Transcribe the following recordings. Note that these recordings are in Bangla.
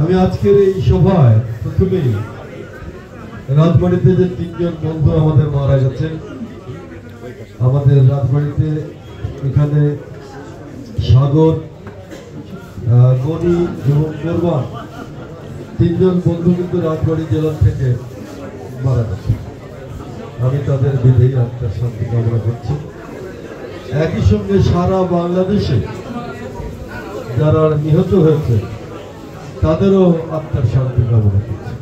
আমি আজকের এই সভায় প্রথমেই রাজবাড়িতে যে তিনজন বন্ধু আমাদের মারা গেছেন, আমাদের রাজবাড়িতে এখানে সাগর, গনি এবং কোরবান তিনজন বন্ধু কিন্তু রাজবাড়ি জেলা থেকে মারা গেছে। আমি তাদের বিদেয়ী আত্মার শান্তি কামনা করছি। একই সঙ্গে সারা বাংলাদেশে যারা নিহত হয়েছে তাদেরও আত্মার শান্তি কামনা করছি।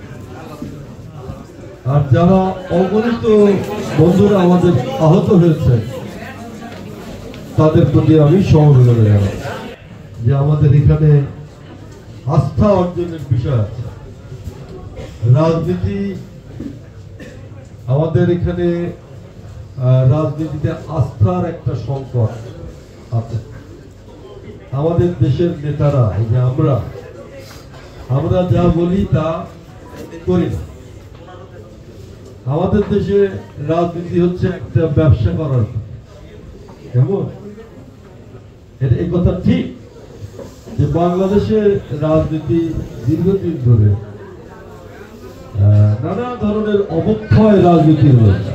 আর যারা অগণিত বন্ধুরা আমাদের আহত হয়েছে তাদের প্রতি আমি সমবেদনা জানাই যে আমাদের এখানে আস্থা অর্জনের বিষয় আছে। রাজনীতি আমাদের এখানে রাজনীতিতে আস্থার একটা সংকট আছে। আমাদের দেশের নেতারা এই যে আমরা যা বলি তা করি না। আমাদের দেশে রাজনীতি হচ্ছে একটা ব্যবসা করার, কেমন এই কথা ঠিক যে বাংলাদেশের রাজনীতি দীর্ঘদিন ধরে নানা ধরনের অবক্ষয় রাজনীতি রয়েছে।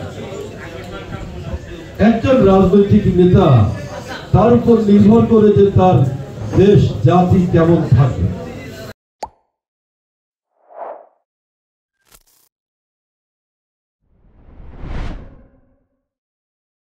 একজন রাজনৈতিক নেতা তার উপর নির্ভর করে যে তার দেশ জাতি কেমন থাকবে।